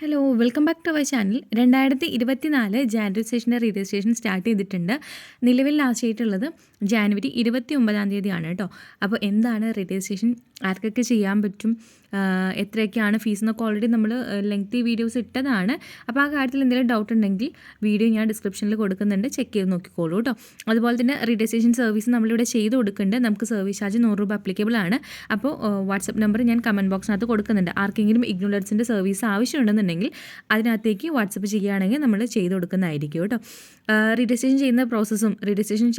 Hello welcome back to our channel. 2024 January രജിസ്ട്രേഷൻ്റെ registration start ചെയ്തിട്ടുണ്ട്. നിലവിൽ ലാസ്റ്റ് ആയിട്ടുള്ളത് ജാനുവരി 29 കേട്ടോ. അപ്പോൾ എന്താണ് രജിസ്ട്രേഷൻ, ആർക്കൊക്കെ ചെയ്യാൻ പറ്റും, എത്രയൊക്കെയാണ് ഫീസ് എന്നൊക്കെ ഓൾറെഡി നമ്മൾ ലെങ്തി വീഡിയോസ് ഇട്ടതാണ്. അപ്പോൾ ആ കാര്യത്തിൽ എന്തെങ്കിലും ഡൗട്ട് ഉണ്ടെങ്കിൽ വീഡിയോ ഞാൻ ഡിസ്ക്രിപ്ഷനിൽ കൊടുക്കുന്നുണ്ട്, ചെക്ക് ചെയ്ത് നോക്കിക്കോളൂ കേട്ടോ. അതുപോലെ തന്നെ രജിസ്ട്രേഷൻ സർവീസ് നമ്മളിവിടെ ചെയ്ത് കൊടുക്കുന്നുണ്ട്. നമുക്ക് സർവീസ് ചാർജ് 100 രൂപ അപ്ലിക്കബിൾ ആണ്. അപ്പോൾ വാട്സപ്പ് നമ്പർ ഞാൻ കമൻറ്റ് ബോക്സിനകത്ത് കൊടുക്കുന്നുണ്ട്. ആർക്കെങ്കിലും ഇഗ്നോളൻസിൻ്റെ സർവീസ് ആവശ്യമുണ്ടെന്നുണ്ടെങ്കിൽ അതിനകത്തേക്ക് വാട്സപ്പ് ചെയ്യുകയാണെങ്കിൽ നമ്മൾ ചെയ്ത് കൊടുക്കുന്നതായിരിക്കും കേട്ടോ. രജിസ്ട്രേഷൻ ചെയ്യുന്ന പ്രോസസ്സും രജിസ്ട്രേഷൻ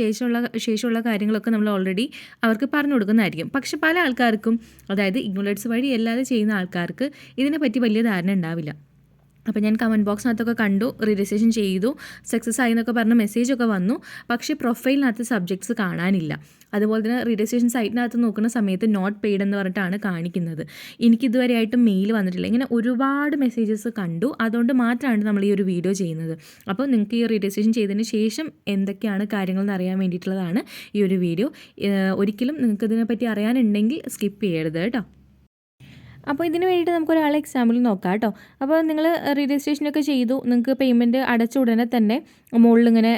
ശേഷമുള്ള കാര്യങ്ങളൊക്കെ നമ്മൾ ഓൾറെഡി അവർക്ക് പറഞ്ഞു കൊടുക്കുന്നതായിരിക്കും. പക്ഷെ പല ആൾക്കാർക്കും, അതായത് ഇഗ്നോളൻസ് വഴി അല്ലാതെ ചെയ്യുന്ന ആൾക്കാർക്ക് ഇതിനെപ്പറ്റി വലിയ ധാരണ ഉണ്ടാവില്ല. അപ്പോൾ ഞാൻ കമൻറ്റ് ബോക്സിനകത്തൊക്കെ കണ്ടു, രജിസ്ട്രേഷൻ ചെയ്തു, സക്സസ് ആയി എന്നൊക്കെ പറഞ്ഞ് മെസ്സേജൊക്കെ വന്നു. പക്ഷേ പ്രൊഫൈലിനകത്ത് സബ്ജക്ട്സ് കാണാനില്ല. അതുപോലെ തന്നെ രജിസ്ട്രേഷൻ സൈറ്റിനകത്ത് നോക്കുന്ന സമയത്ത് നോട്ട് പെയ്ഡ് എന്ന് പറഞ്ഞിട്ടാണ് കാണിക്കുന്നത്. എനിക്കിതുവരെയായിട്ട് മെയിൽ വന്നിട്ടില്ല. ഇങ്ങനെ ഒരുപാട് മെസ്സേജസ് കണ്ടു. അതുകൊണ്ട് മാത്രമാണ് നമ്മൾ ഈ ഒരു വീഡിയോ ചെയ്യുന്നത്. അപ്പോൾ നിങ്ങൾക്ക് ഈ രജിസ്ട്രേഷൻ ചെയ്തതിന് ശേഷം എന്തൊക്കെയാണ് കാര്യങ്ങളെന്ന് അറിയാൻ വേണ്ടിയിട്ടുള്ളതാണ് ഈ ഒരു വീഡിയോ. ഒരിക്കലും നിങ്ങൾക്ക് ഇതിനെപ്പറ്റി അറിയാനുണ്ടെങ്കിൽ സ്കിപ്പ് ചെയ്യരുത് കേട്ടോ. അപ്പോൾ ഇതിന് വേണ്ടിയിട്ട് നമുക്കൊരാളെ എക്സാമ്പിൾ നോക്കാം കേട്ടോ. അപ്പോൾ നിങ്ങൾ രജിസ്ട്രേഷനൊക്കെ ചെയ്തു, നിങ്ങൾക്ക് പേയ്മെൻറ്റ് അടച്ച ഉടനെ തന്നെ മുകളിൽ ഇങ്ങനെ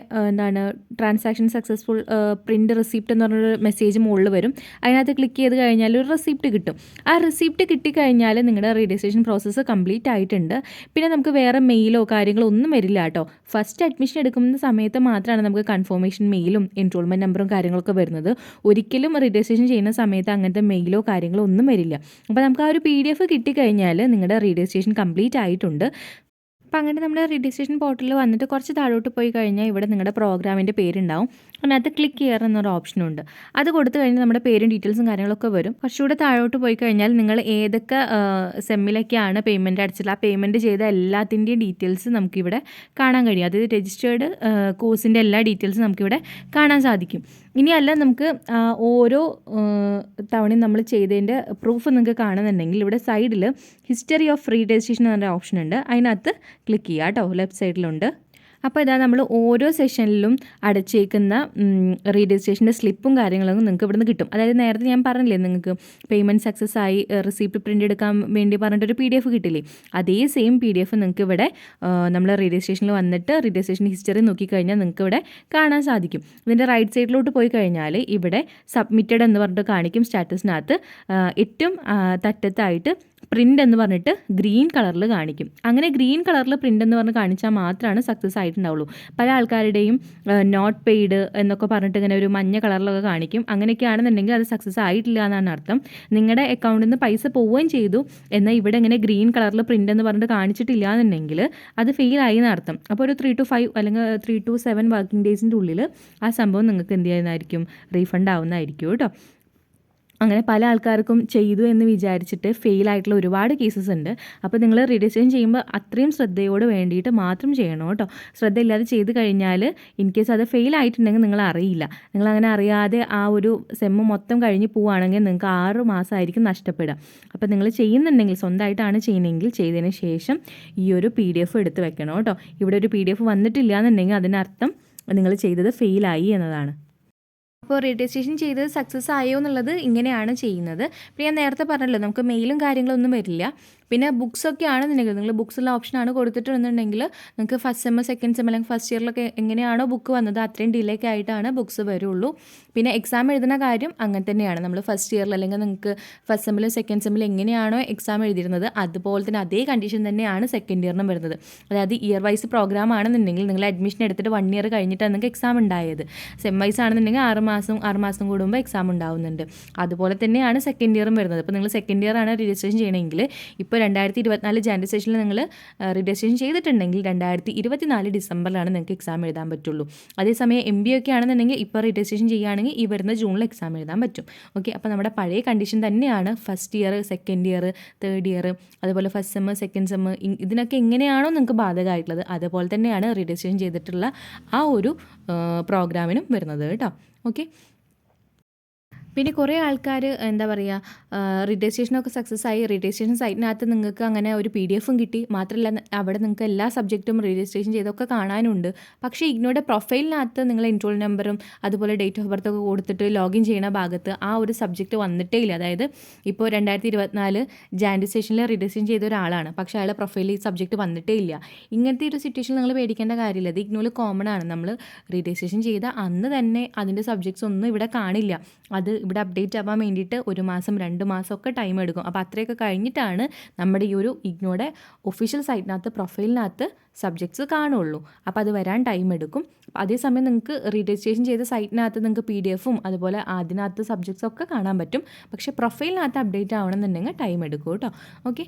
ട്രാൻസാക്ഷൻ സക്സസ്ഫുൾ പ്രിൻ്റ് റിസിപ്റ്റ് എന്ന് പറഞ്ഞൊരു മെസ്സേജ് മുകളിൽ വരും. അതിനകത്ത് ക്ലിക്ക് ചെയ്ത് കഴിഞ്ഞാൽ ഒരു റെസിപ്റ്റ് കിട്ടും. ആ റെസിപ്റ്റ് കിട്ടിക്കഴിഞ്ഞാൽ നിങ്ങളുടെ രജിസ്ട്രേഷൻ പ്രോസസ്സ് കംപ്ലീറ്റ് ആയിട്ടുണ്ട്. പിന്നെ നമുക്ക് വേറെ മെയിലോ കാര്യങ്ങളോ ഒന്നും വരില്ല കേട്ടോ. ഫസ്റ്റ് അഡ്മിഷൻ എടുക്കുന്ന സമയത്ത് മാത്രമാണ് നമുക്ക് കൺഫർമേഷൻ മെയിലും എൻറോൾമെൻറ്റ് നമ്പറും കാര്യങ്ങളൊക്കെ വരുന്നത്. ഒരിക്കലും രജിസ്ട്രേഷൻ ചെയ്യുന്ന സമയത്ത് അങ്ങനത്തെ മെയിലോ കാര്യങ്ങളോ ഒന്നും വരില്ല. അപ്പോൾ നമുക്ക് ആ ഒരു PDF കിട്ടിക്കഴിഞ്ഞാൽ നിങ്ങളുടെ രജിസ്ട്രേഷൻ കംപ്ലീറ്റ് ആയിട്ടുണ്ട്. അപ്പോൾ അങ്ങനെ നമ്മുടെ രജിസ്ട്രേഷൻ പോർട്ടലിൽ വന്നിട്ട് കുറച്ച് താഴോട്ട് പോയി കഴിഞ്ഞാൽ ഇവിടെ നിങ്ങളുടെ പ്രോഗ്രാമിൻ്റെ പേരുണ്ടാവും. അതിനകത്ത് ക്ലിക്ക് ചെയ്യുക എന്നൊരു ഓപ്ഷനുണ്ട്. അത് കൊടുത്തു കഴിഞ്ഞാൽ നമ്മുടെ പേരും ഡീറ്റെയിൽസും കാര്യങ്ങളൊക്കെ വരും. കുറച്ചുകൂടെ താഴോട്ട് പോയി കഴിഞ്ഞാൽ നിങ്ങൾ ഏതൊക്കെ സെമ്മിലൊക്കെയാണ് പേയ്മെൻറ്റ് അടച്ചിട്ടുള്ളത്, ആ പേയ്മെൻറ്റ് ചെയ്ത എല്ലാത്തിൻ്റെയും ഡീറ്റെയിൽസ് നമുക്കിവിടെ കാണാൻ കഴിയും. അതായത് രജിസ്റ്റേർഡ് കോഴ്സിൻ്റെ എല്ലാ ഡീറ്റെയിൽസും നമുക്കിവിടെ കാണാൻ സാധിക്കും. ഇനിയല്ല, നമുക്ക് ഓരോ തവണയും നമ്മൾ ചെയ്തതിൻ്റെ പ്രൂഫ് നിങ്ങൾക്ക് കാണുന്നുണ്ടെങ്കിൽ ഇവിടെ സൈഡിൽ ഹിസ്റ്ററി ഓഫ് ഫ്രീ രജിസ്ട്രേഷൻ എന്നൊരു ഓപ്ഷൻ ഉണ്ട്. അതിനകത്ത് ക്ലിക്ക് ചെയ്യുക കേട്ടോ, ലെഫ്റ്റ് സൈഡിലുണ്ട്. അപ്പോൾ ഇതാ നമ്മൾ ഓരോ സെഷനിലും അടച്ചേക്കുന്ന രജിസ്ട്രേഷൻ്റെ സ്ലിപ്പും കാര്യങ്ങളും നിങ്ങൾക്ക് ഇവിടുന്ന് കിട്ടും. അതായത് നേരത്തെ ഞാൻ പറഞ്ഞില്ലേ, നിങ്ങൾക്ക് പേയ്മെൻറ്റ് സക്സസ് ആയി റിസിപ്റ്റ് പ്രിൻ്റ് എടുക്കാൻ വേണ്ടി പറഞ്ഞിട്ടൊരു PDF കിട്ടില്ലേ, അതേ സെയിം PDF നിങ്ങൾക്ക് ഇവിടെ നമ്മൾ രജിസ്ട്രേഷനിൽ വന്നിട്ട് രജിസ്ട്രേഷൻ ഹിസ്റ്ററി നോക്കിക്കഴിഞ്ഞാൽ നിങ്ങൾക്ക് ഇവിടെ കാണാൻ സാധിക്കും. ഇതിൻ്റെ റൈറ്റ് സൈഡിലോട്ട് പോയി കഴിഞ്ഞാൽ ഇവിടെ സബ്മിറ്റഡ് എന്ന് പറഞ്ഞിട്ട് കാണിക്കും. സ്റ്റാറ്റസിനകത്ത് ഏറ്റവും തറ്റത്തായിട്ട് പ്രിൻ്റ് എന്ന് പറഞ്ഞിട്ട് ഗ്രീൻ കളറിൽ കാണിക്കും. അങ്ങനെ ഗ്രീൻ കളറിൽ പ്രിൻ്റ് എന്ന് പറഞ്ഞ് കാണിച്ചാൽ മാത്രമാണ് സക്സസ് ആയിട്ടുണ്ടാവുള്ളൂ. പല ആൾക്കാരുടെയും നോട്ട് പെയ്ഡ് എന്നൊക്കെ പറഞ്ഞിട്ട് ഇങ്ങനെ ഒരു മഞ്ഞ കളറിലൊക്കെ കാണിക്കും. അങ്ങനെയൊക്കെയാണെന്നുണ്ടെങ്കിൽ അത് സക്സസ് ആയിട്ടില്ല എന്നാണ് അർത്ഥം. നിങ്ങളുടെ അക്കൗണ്ടിൽ നിന്ന് പൈസ പോവുകയും ചെയ്തു, എന്നാൽ ഇവിടെ ഇങ്ങനെ ഗ്രീൻ കളറിൽ പ്രിൻ്റ് എന്ന് പറഞ്ഞിട്ട് കാണിച്ചിട്ടില്ല എന്നുണ്ടെങ്കിൽ അത് ഫെയിൽ ആയി എന്നർത്ഥം. അപ്പോൾ ഒരു 3 to 5 അല്ലെങ്കിൽ 3 to 7 വർക്കിംഗ് ഡേയ്സിൻ്റെ ഉള്ളിൽ ആ സംഭവം നിങ്ങൾക്ക് എന്ത് ചെയ്യുന്നതായിരിക്കും, റീഫണ്ട് ആവുന്നതായിരിക്കും കേട്ടോ. അങ്ങനെ പല ആൾക്കാർക്കും ചെയ്തു എന്ന് വിചാരിച്ചിട്ട് ഫെയിൽ ആയിട്ടുള്ള ഒരുപാട് കേസസ് ഉണ്ട്. അപ്പോൾ നിങ്ങൾ രജിസ്ട്രേഷൻ ചെയ്യുമ്പോൾ അത്രയും ശ്രദ്ധയോട് വേണ്ടിയിട്ട് മാത്രം ചെയ്യണം കേട്ടോ. ശ്രദ്ധയില്ലാതെ ചെയ്ത് കഴിഞ്ഞാൽ ഇൻ കേസ് അത് ഫെയിൽ ആയിട്ടുണ്ടെങ്കിൽ നിങ്ങൾ അറിയില്ല. നിങ്ങളങ്ങനെ അറിയാതെ ആ ഒരു സെമ്മ് മൊത്തം കഴിഞ്ഞ് പോവുകയാണെങ്കിൽ നിങ്ങൾക്ക് 6 മാസമായിരിക്കും നഷ്ടപ്പെടുക. അപ്പോൾ നിങ്ങൾ ചെയ്യുന്നുണ്ടെങ്കിൽ, സ്വന്തമായിട്ടാണ് ചെയ്യുന്നതെങ്കിൽ ചെയ്തതിന് ശേഷം ഈ ഒരു PDF എടുത്ത് വെക്കണം കേട്ടോ. ഇവിടെ ഒരു PDF വന്നിട്ടില്ല എന്നുണ്ടെങ്കിൽ അതിനർത്ഥം നിങ്ങൾ ചെയ്തത് ഫെയിലായി എന്നതാണ്. അപ്പോൾ രജിസ്ട്രേഷൻ ചെയ്തത് സക്സസ് ആയോ എന്നുള്ളത് ഇങ്ങനെയാണ് ചെയ്യുന്നത്. പിന്നെ ഞാൻ നേരത്തെ പറഞ്ഞല്ലോ, നമുക്ക് മെയിലും കാര്യങ്ങളൊന്നും വരില്ല. പിന്നെ ബുക്സൊക്കെ ആണെന്നുണ്ടെങ്കിൽ നിങ്ങൾ ബുക്സുള്ള ഓപ്ഷനാണ് കൊടുത്തിട്ടുണ്ടെന്നുണ്ടെങ്കിൽ നിങ്ങൾക്ക് ഫസ്റ്റ് സെമ്മ്, സെക്കൻഡ് സെമ്മ് അല്ലെങ്കിൽ ഫസ്റ്റ് ഇയറിലൊക്കെ എങ്ങനെയാണോ ബുക്ക് വന്നത് അത്രയും ഡിലേക്ക് ആയിട്ടാണ് ബുക്സ് വരുള്ളൂ. പിന്നെ എക്സാം എഴുതുന്ന കാര്യം അങ്ങനെ തന്നെയാണ്. നമ്മൾ ഫസ്റ്റ് ഇയറിൽ അല്ലെങ്കിൽ നിങ്ങൾക്ക് ഫസ്റ്റ് സെമ്മിലും സെക്കൻഡ് സെമ്മിലും എങ്ങനെയാണോ എക്സാം എഴുതിയിരുന്നത് അതുപോലെ തന്നെ അതേ കണ്ടീഷൻ തന്നെയാണ് സെക്കൻഡ് ഇയറിനും വരുന്നത്. അതായത് ഇയർ വൈസ് പ്രോഗ്രാം ആണെന്നുണ്ടെങ്കിൽ നിങ്ങൾ അഡ്മിഷൻ എടുത്തിട്ട് 1 ഇയർ കഴിഞ്ഞിട്ടാണ് നിങ്ങൾക്ക് എക്സാം ഉണ്ടായത്. സെം വൈസ് ആണെന്നുണ്ടെങ്കിൽ 6 മാസം കൂടുമ്പോൾ എക്സാം ഉണ്ടാവുന്നുണ്ട്. അതുപോലെ തന്നെയാണ് സെക്കൻഡ് ഇയറും വരുന്നത്. ഇപ്പോൾ നിങ്ങൾ സെക്കൻഡ് ഇയർ ആണ് രജിസ്ട്രേഷൻ ചെയ്യണമെങ്കിൽ ഇപ്പോൾ 2024 ജാനുവരി സെഷനിൽ നിങ്ങൾ രജിസ്ട്രേഷൻ ചെയ്തിട്ടുണ്ടെങ്കിൽ 2024 ഡിസംബറിലാണ് നിങ്ങൾക്ക് എക്സാം എഴുതാൻ പറ്റുള്ളൂ. അതേസമയം MBA ഒക്കെ ആണെന്നുണ്ടെങ്കിൽ ഇപ്പോൾ രജിസ്ട്രേഷൻ ചെയ്യുകയാണെങ്കിൽ ഈ വരുന്ന ജൂണിൽ എക്സാം എഴുതാൻ പറ്റും. ഓക്കെ, അപ്പോൾ നമ്മുടെ പഴയ കണ്ടീഷൻ തന്നെയാണ് first year, second year, third year, അതുപോലെ ഫസ്റ്റ് സെമ്മ്, സെക്കൻഡ് സെമ്മ്, ഇതിനൊക്കെ എങ്ങനെയാണോ നിങ്ങൾക്ക് ബാധകമായിട്ടുള്ളത് അതുപോലെ തന്നെയാണ് രജിസ്ട്രേഷൻ ചെയ്തിട്ടുള്ള ആ ഒരു പ്രോഗ്രാമിനും വരുന്നത് കേട്ടോ. ഓക്കെ, പിന്നെ കുറേ ആൾക്കാർ എന്താ പറയുക, രജിസ്ട്രേഷനൊക്കെ സക്സസ് ആയി. രജിസ്ട്രേഷൻ സൈറ്റിനകത്ത് നിങ്ങൾക്ക് അങ്ങനെ ഒരു PDF കിട്ടി. മാത്രമല്ല അവിടെ നിങ്ങൾക്ക് എല്ലാ സബ്ജക്റ്റും രജിസ്ട്രേഷൻ ചെയ്തൊക്കെ കാണാനുണ്ട്. പക്ഷേ ഇഗ്നോയുടെ പ്രൊഫൈലിനകത്ത് നിങ്ങൾ എൻറോൾ നമ്പറും അതുപോലെ ഡേറ്റ് ഓഫ് ബർത്ത് ഒക്കെ കൊടുത്തിട്ട് ലോഗിൻ ചെയ്യുന്ന ഭാഗത്ത് ആ ഒരു സബ്ജക്റ്റ് വന്നിട്ടേ ഇല്ല. അതായത് ഇപ്പോൾ 2024 ജാൻ രജിസ്ട്രേഷനിൽ രജിസ്ട്രേഷൻ ചെയ്ത ഒരാളാണ്, പക്ഷേ അയാളുടെ പ്രൊഫൈലിൽ ഈ സബ്ജക്റ്റ് വന്നിട്ടേ ഇല്ല. ഇങ്ങനത്തെ ഒരു സിറ്റുവേഷൻ നിങ്ങൾ പേടിക്കേണ്ട കാര്യമില്ല. ഇത് ഇഗ്നോയിൽ കോമൺ ആണ്. നമ്മൾ രജിസ്ട്രേഷൻ ചെയ്ത അന്ന് തന്നെ അതിൻ്റെ സബ്ജക്ട്സ് ഒന്നും ഇവിടെ കാണില്ല. അത് ഇവിടെ അപ്ഡേറ്റ് ആവാൻ വേണ്ടിയിട്ട് 1 മാസം 2 മാസമൊക്കെ ടൈം എടുക്കും. അപ്പോൾ അത്രയൊക്കെ കഴിഞ്ഞിട്ടാണ് നമ്മുടെ ഈ ഒരു ഇഗ്നോയുടെ ഒഫീഷ്യൽ സൈറ്റിനകത്ത് പ്രൊഫൈലിനകത്ത് സബ്ജക്ട്സ് കാണുള്ളൂ. അപ്പോൾ അത് വരാൻ ടൈം എടുക്കും. അതേസമയം നിങ്ങൾക്ക് രജിസ്ട്രേഷൻ ചെയ്ത സൈറ്റിനകത്ത് നിങ്ങൾക്ക് PDF-ഉം അതുപോലെ അതിനകത്ത് സബ്ജക്ട്സ് ഒക്കെ കാണാൻ പറ്റും. പക്ഷേ പ്രൊഫൈലിനകത്ത് അപ്ഡേറ്റ് ആവണമെന്നുണ്ടെങ്കിൽ ടൈം എടുക്കും കേട്ടോ. ഓക്കെ.